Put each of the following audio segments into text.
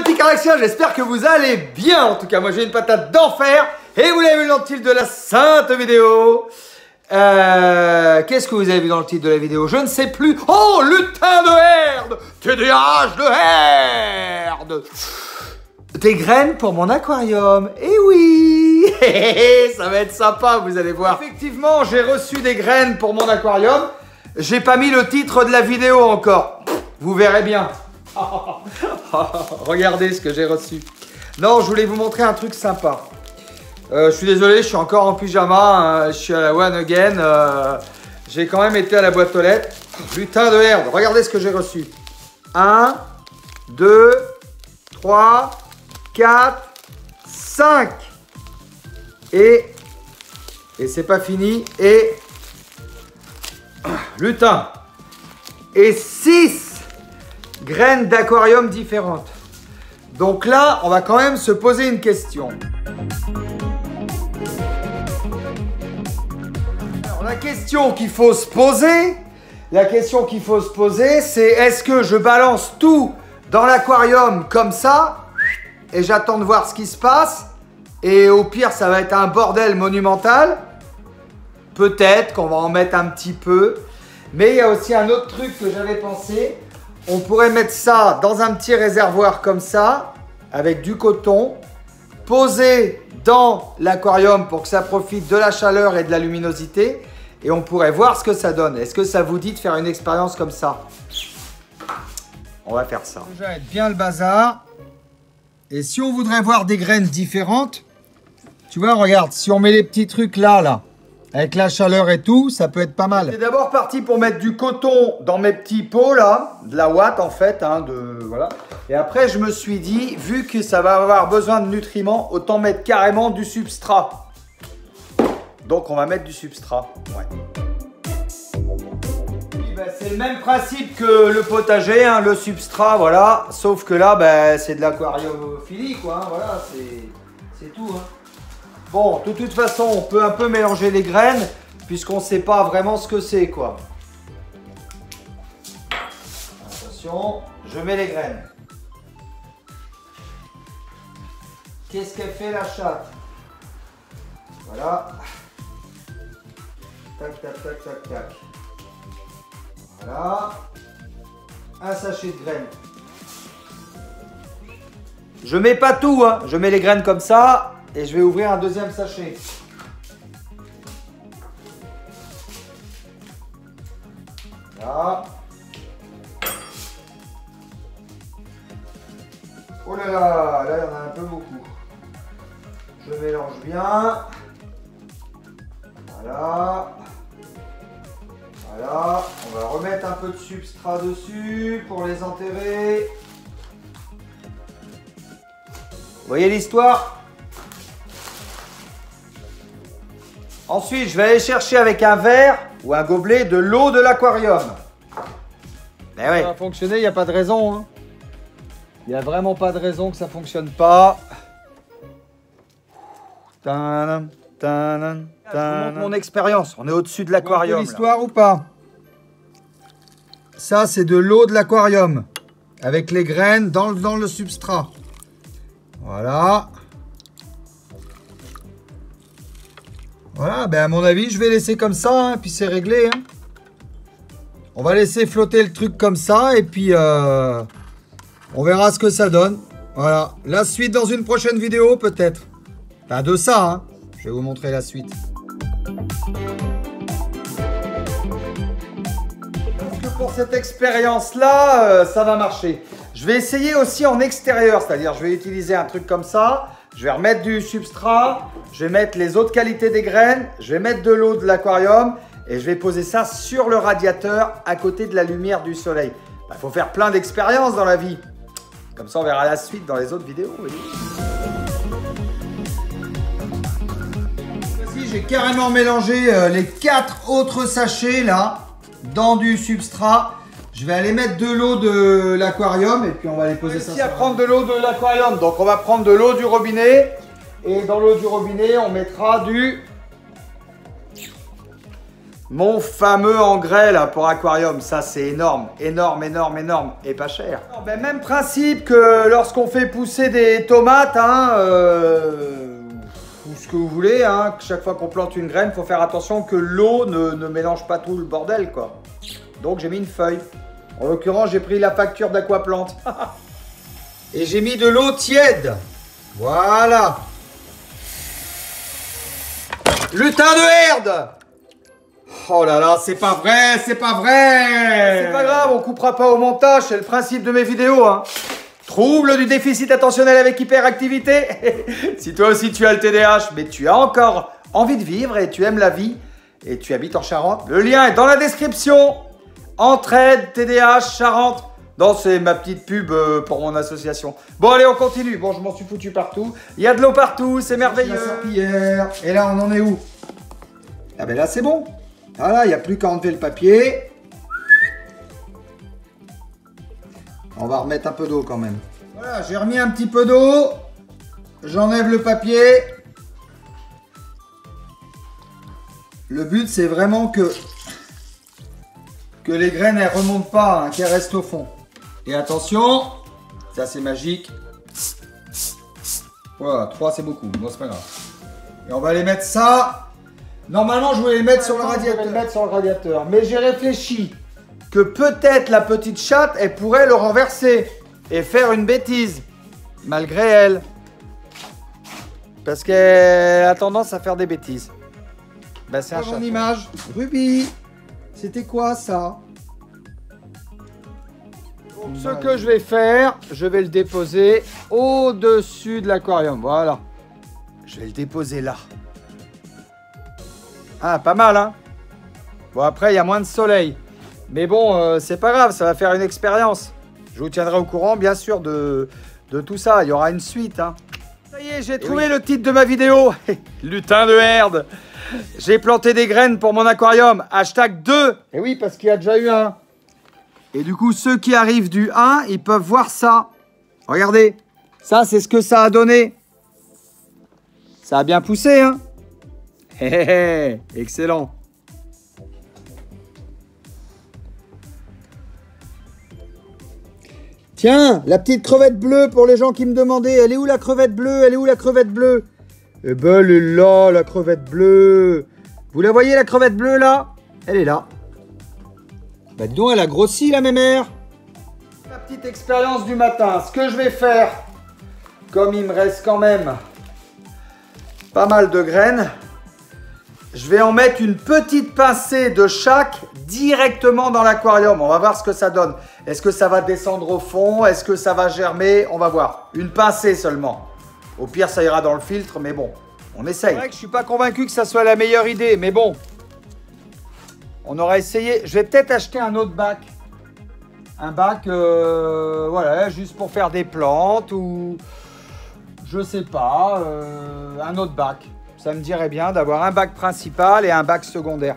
les petits Caraxiens, j'espère que vous allez bien. En tout cas, moi j'ai une patate d'enfer. Et vous l'avez vu dans le titre de la sainte vidéo. Qu'est-ce que vous avez vu dans le titre de la vidéo? Je ne sais plus. Oh, lutin de herde, TDAH de herde. Des graines pour mon aquarium. Eh oui. Ça va être sympa, vous allez voir. Effectivement, j'ai reçu des graines pour mon aquarium. J'ai pas mis le titre de la vidéo encore. Vous verrez bien. Regardez ce que j'ai reçu. Non, je voulais vous montrer un truc sympa. Je suis désolé, je suis encore en pyjama. Hein, je suis à la one again. J'ai quand même été à la boîte aux lettres. Lutin de herde. Regardez ce que j'ai reçu. 1, 2, 3, 4, 5. Et c'est pas fini. Et lutin. Et 6 graines d'aquarium différentes. Donc là, on va quand même se poser une question. Alors, la question qu'il faut se poser, c'est est-ce que je balance tout dans l'aquarium comme ça et j'attends de voir ce qui se passe et au pire, ça va être un bordel monumental. Peut-être qu'on va en mettre un petit peu. Mais il y a aussi un autre truc que j'avais pensé. On pourrait mettre ça dans un petit réservoir comme ça, avec du coton, posé dans l'aquarium pour que ça profite de la chaleur et de la luminosité. Et on pourrait voir ce que ça donne. Est-ce que ça vous dit de faire une expérience comme ça? On va faire ça. Déjà, être bien le bazar. Et si on voudrait voir des graines différentes, tu vois, regarde, si on met les petits trucs là, avec la chaleur et tout, ça peut être pas mal. J'ai d'abord parti pour mettre du coton dans mes petits pots là, de la ouate en fait, hein, voilà. Et après je me suis dit, vu que ça va avoir besoin de nutriments, autant mettre carrément du substrat. Donc on va mettre du substrat, ouais. Ben, c'est le même principe que le potager, hein, le substrat, voilà. Sauf que là, ben, c'est de l'aquariophilie, quoi, hein, voilà, c'est tout, hein. Bon, de toute façon, on peut un peu mélanger les graines, puisqu'on ne sait pas vraiment ce que c'est, quoi. Attention, je mets les graines. Qu'est-ce qu'elle fait, la chatte? Voilà. Tac, tac, tac, tac, tac. Voilà. Un sachet de graines. Je mets pas tout, hein. Je mets les graines comme ça. Et je vais ouvrir un deuxième sachet. Là. Oh là là, là il y en a un peu beaucoup. Je mélange bien. Voilà. Voilà. On va remettre un peu de substrat dessus pour les enterrer. Vous voyez l'histoire ? Ensuite, je vais aller chercher avec un verre ou un gobelet de l'eau de l'aquarium. Ben ouais. Ça va fonctionner, il n'y a pas de raison. Hein. Il n'y a vraiment pas de raison que ça ne fonctionne pas. Je vous montre mon expérience. On est au-dessus de l'aquarium. L'histoire ou pas? Ça, c'est de l'eau de l'aquarium. Avec les graines dans le substrat. Voilà. Voilà, ben à mon avis, je vais laisser comme ça, hein, puis c'est réglé. Hein. On va laisser flotter le truc comme ça, et puis on verra ce que ça donne. Voilà, la suite dans une prochaine vidéo, peut-être. Enfin, de ça, hein. Je vais vous montrer la suite. Parce que pour cette expérience-là, ça va marcher. Je vais essayer aussi en extérieur, c'est-à-dire je vais utiliser un truc comme ça. Je vais remettre du substrat, je vais mettre les autres qualités des graines, je vais mettre de l'eau de l'aquarium et je vais poser ça sur le radiateur à côté de la lumière du soleil. Il faut faire plein d'expériences dans la vie. Comme ça, on verra la suite dans les autres vidéos. Voici, j'ai carrément mélangé les 4 autres sachets là dans du substrat. Je vais aller mettre de l'eau de l'aquarium et puis on va les poser ça. On va prendre de l'eau de l'aquarium, donc on va prendre de l'eau du robinet et dans l'eau du robinet on mettra Mon fameux engrais là pour aquarium, ça c'est énorme, énorme, énorme, énorme et pas cher. Non, ben, même principe que lorsqu'on fait pousser des tomates, hein, ou ce que vous voulez, hein, chaque fois qu'on plante une graine, il faut faire attention que l'eau ne mélange pas tout le bordel quoi. Donc j'ai mis une feuille. En l'occurrence, j'ai pris la facture d'Aquaplante. Et j'ai mis de l'eau tiède. Voilà. Lutin de herde. Oh là là, c'est pas vrai, c'est pas vrai. C'est pas grave, on coupera pas au montage, c'est le principe de mes vidéos. Hein. Trouble du déficit attentionnel avec hyperactivité. Si toi aussi tu as le TDAH, mais tu as encore envie de vivre et tu aimes la vie et tu habites en Charente, le lien est dans la description. Entraide, TDAH, Charente. Non, c'est ma petite pub pour mon association. Bon, allez, on continue. Bon, je m'en suis foutu partout. Il y a de l'eau partout, c'est merveilleux. Et là, on en est où? Ah ben là, c'est bon. Voilà, il n'y a plus qu'à enlever le papier. On va remettre un peu d'eau quand même. Voilà, j'ai remis un petit peu d'eau. J'enlève le papier. Le but, c'est vraiment que les graines, elles remontent pas, hein, qu'elles restent au fond. Et attention, ça c'est magique. Voilà, 3 c'est beaucoup, bon c'est pas grave. Et on va les mettre ça. Normalement, je voulais les mettre sur le radiateur. Mais j'ai réfléchi que peut-être la petite chatte, elle pourrait le renverser et faire une bêtise, malgré elle. Parce qu'elle a tendance à faire des bêtises. Ben, c'est un chat. Image, Ruby. C'était quoi ça? Donc, ce que je vais faire, je vais le déposer au-dessus de l'aquarium. Voilà. Je vais le déposer là. Ah, pas mal, hein? Bon, après, il y a moins de soleil. Mais bon, c'est pas grave, ça va faire une expérience. Je vous tiendrai au courant, bien sûr, de tout ça. Il y aura une suite, hein. Ça y est, j'ai trouvé le titre de ma vidéo. Lutin de herde. J'ai planté des graines pour mon aquarium. Hashtag 2. Et oui, parce qu'il y a déjà eu un. Et du coup, ceux qui arrivent du 1, ils peuvent voir ça. Regardez. Ça, c'est ce que ça a donné. Ça a bien poussé, hein. Excellent. Tiens, la petite crevette bleue pour les gens qui me demandaient. Elle est où la crevette bleue? Elle est où la crevette bleue? Eh ben, elle est là, la crevette bleue. Vous la voyez, la crevette bleue, là? Elle est là. Bah, dis donc, elle a grossi, la mémère. La petite expérience du matin. Ce que je vais faire, comme il me reste quand même pas mal de graines, je vais en mettre une petite pincée de chaque directement dans l'aquarium. On va voir ce que ça donne. Est-ce que ça va descendre au fond? Est-ce que ça va germer? On va voir. Une pincée seulement. Au pire, ça ira dans le filtre, mais bon, on essaye. C'est vrai que je suis pas convaincu que ça soit la meilleure idée, mais bon. On aura essayé. Je vais peut-être acheter un autre bac. Un bac, voilà, juste pour faire des plantes ou... Je sais pas, un autre bac. Ça me dirait bien d'avoir un bac principal et un bac secondaire.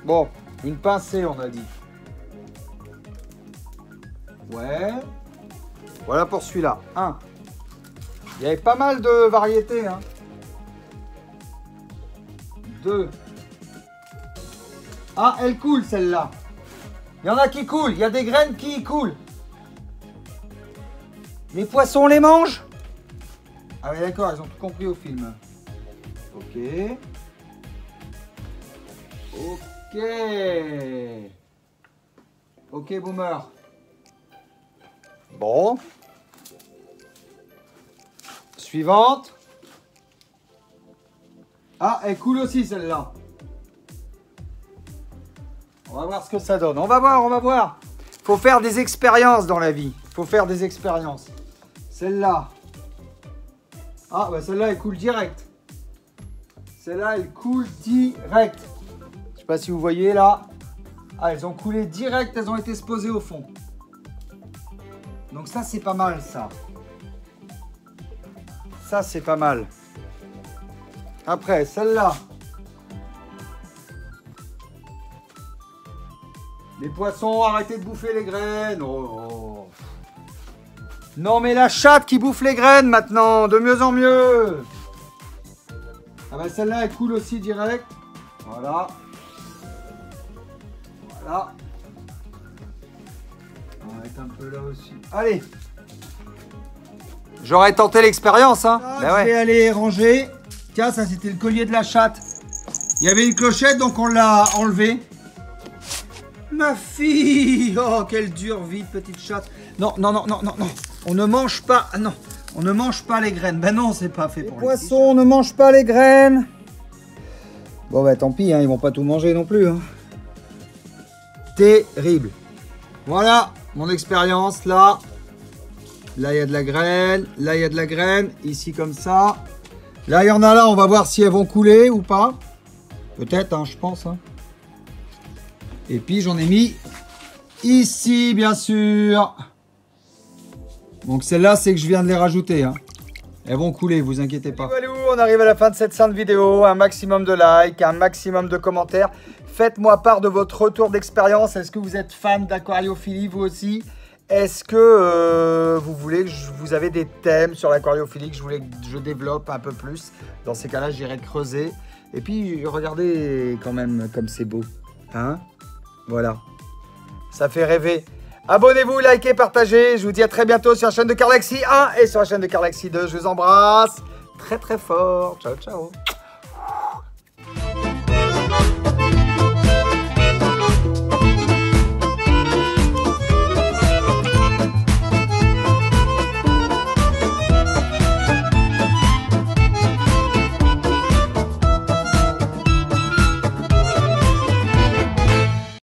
Bon, une pincée, on a dit. Ouais. Voilà pour celui-là. Un. Il y avait pas mal de variétés. Hein. 2. Ah, elle coule celle-là. Il y en a qui coulent. Il y a des graines qui coulent. Les poissons les mangent? Ah oui, d'accord, ils ont tout compris au film. Ok. Ok. Ok, boomer. Bon. Suivante. Ah, elle coule aussi celle-là. On va voir ce que ça donne. On va voir, on va voir. Faut faire des expériences dans la vie. Faut faire des expériences. Celle-là. Ah, bah celle-là, elle coule direct. Celle-là, elle coule direct. Je sais pas si vous voyez là. Ah, elles ont coulé direct, elles ont été exposées au fond. Donc ça, c'est pas mal, ça. Ça, c'est pas mal. Après, celle-là. Les poissons, arrêtez de bouffer les graines. Oh. Non, mais la chatte qui bouffe les graines maintenant, de mieux en mieux. Ah bah celle-là, elle coule aussi direct. Voilà. Là. On va mettre un peu là aussi. Allez. J'aurais tenté l'expérience, hein. Là, je vais aller ranger. Tiens, ça c'était le collier de la chatte. Il y avait une clochette, donc on l'a enlevé. Ma fille! Oh, quelle dure vie, petite chatte. Non, non, non, non, non, non. On ne mange pas. Ah, non, on ne mange pas les graines. Ben non, c'est pas fait pour les poissons. Ne mange pas les graines. Bon, bah tant pis, hein, ils vont pas tout manger non plus. Hein. Terrible. Voilà mon expérience là. Là, il y a de la graine. Là, il y a de la graine. Ici, comme ça. Là, il y en a là. On va voir si elles vont couler ou pas. Peut-être, hein, je pense. Hein. Et puis, j'en ai mis ici, bien sûr. Donc, celles-là, c'est que je viens de les rajouter. Hein. Elles vont couler, vous inquiétez pas. Voilà, on arrive à la fin de cette sainte vidéo. Un maximum de likes, un maximum de commentaires. Faites-moi part de votre retour d'expérience. Est-ce que vous êtes fan d'aquariophilie, vous aussi? Est-ce que vous voulez que vous avez des thèmes sur l'aquariophilie que je développe un peu plus? Dans ces cas-là, j'irai creuser. Et puis, regardez quand même comme c'est beau. Hein? Voilà. Ça fait rêver. Abonnez-vous, likez, partagez. Je vous dis à très bientôt sur la chaîne de Carlaxy 1 et sur la chaîne de Carlaxy 2. Je vous embrasse très très fort. Ciao, ciao.